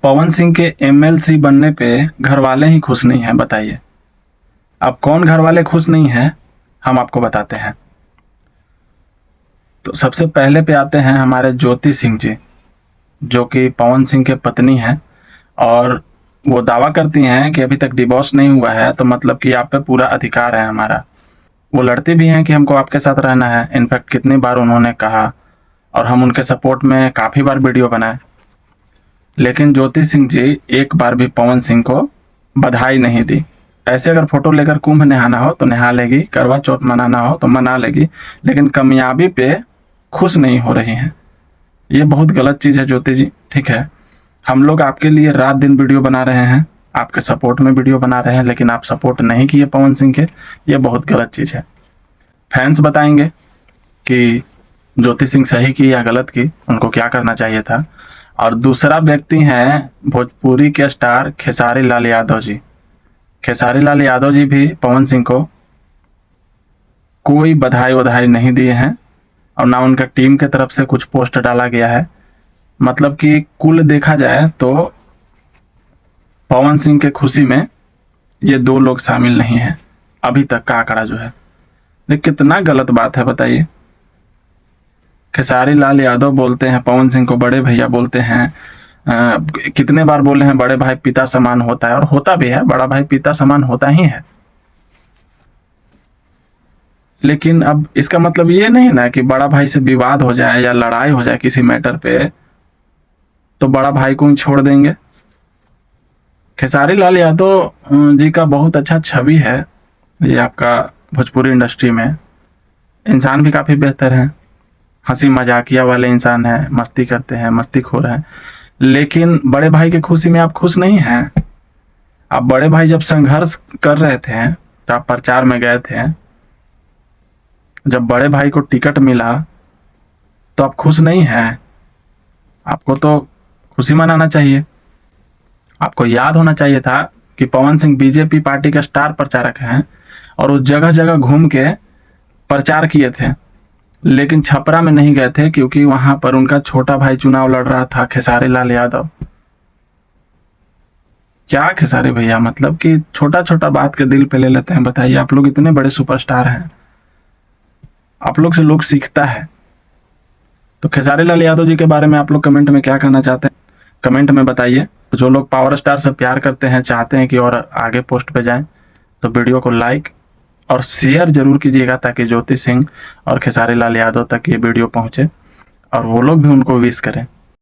पवन सिंह के एमएलसी बनने पे घर वाले ही खुश नहीं हैं, बताइए। अब कौन घर वाले खुश नहीं हैं, हम आपको बताते हैं। तो सबसे पहले पे आते हैं हमारे ज्योति सिंह जी, जो कि पवन सिंह के पत्नी हैं और वो दावा करती हैं कि अभी तक डिवोर्स नहीं हुआ है, तो मतलब कि आप पे पूरा अधिकार है हमारा। वो लड़ती भी हैं कि हमको आपके साथ रहना है। इनफैक्ट कितनी बार उन्होंने कहा और हम उनके सपोर्ट में काफ़ी बार वीडियो बनाए, लेकिन ज्योति सिंह जी एक बार भी पवन सिंह को बधाई नहीं दी। ऐसे अगर फोटो लेकर कुंभ नहाना हो तो नहा लेगी, करवा चौथ मनाना हो तो मना लेगी, लेकिन कामयाबी पे खुश नहीं हो रही हैं। ये बहुत गलत चीज़ है ज्योति जी, ठीक है। हम लोग आपके लिए रात दिन वीडियो बना रहे हैं, आपके सपोर्ट में वीडियो बना रहे हैं, लेकिन आप सपोर्ट नहीं किए पवन सिंह के। ये बहुत गलत चीज़ है। फैंस बताएंगे कि ज्योति सिंह सही की या गलत की, उनको क्या करना चाहिए था। और दूसरा व्यक्ति हैं भोजपुरी के स्टार खेसारी लाल यादव जी। खेसारी लाल यादव जी भी पवन सिंह को कोई बधाई वधाई नहीं दिए हैं और ना उनका टीम के तरफ से कुछ पोस्ट डाला गया है। मतलब कि कुल देखा जाए तो पवन सिंह के खुशी में ये दो लोग शामिल नहीं हैं अभी तक का आंकड़ा जो है। ये कितना गलत बात है, बताइए। खेसारी लाल यादव बोलते हैं पवन सिंह को बड़े भैया बोलते हैं। कितने बार बोले हैं बड़े भाई पिता समान होता है, और होता भी है, बड़ा भाई पिता समान होता ही है। लेकिन अब इसका मतलब ये नहीं ना कि बड़ा भाई से विवाद हो जाए या लड़ाई हो जाए किसी मैटर पे तो बड़ा भाई को ही छोड़ देंगे। खेसारी लाल यादव जी का बहुत अच्छा छवि है ये आपका भोजपुरी इंडस्ट्री में। इंसान भी काफ़ी बेहतर है, हंसी मजाकिया वाले इंसान है, मस्ती करते हैं, मस्तीखोर है। लेकिन बड़े भाई की खुशी में आप खुश नहीं हैं। आप बड़े भाई जब संघर्ष कर रहे थे तो आप प्रचार में गए थे, जब बड़े भाई को टिकट मिला तो आप खुश नहीं हैं। आपको तो खुशी मनाना चाहिए। आपको याद होना चाहिए था कि पवन सिंह बीजेपी पार्टी के स्टार प्रचारक हैं और वो जगह जगह घूम के प्रचार किए थे, लेकिन छपरा में नहीं गए थे क्योंकि वहां पर उनका छोटा भाई चुनाव लड़ रहा था, खेसारी लाल यादव। क्या खेसारी भैया, मतलब कि छोटा छोटा बात के दिल पे ले लेते हैं, बताइए। आप लोग इतने बड़े सुपरस्टार हैं, आप लोग से लोग सीखता है। तो खेसारी लाल यादव जी के बारे में आप लोग कमेंट में क्या कहना चाहते हैं, कमेंट में बताइए। जो लोग पावर स्टार से प्यार करते हैं, चाहते हैं कि और आगे पोस्ट पे जाएं, तो वीडियो को लाइक और शेयर जरूर कीजिएगा ताकि ज्योति सिंह और खेसारी लाल यादव तक ये वीडियो पहुंचे और वो लोग भी उनको विश करें।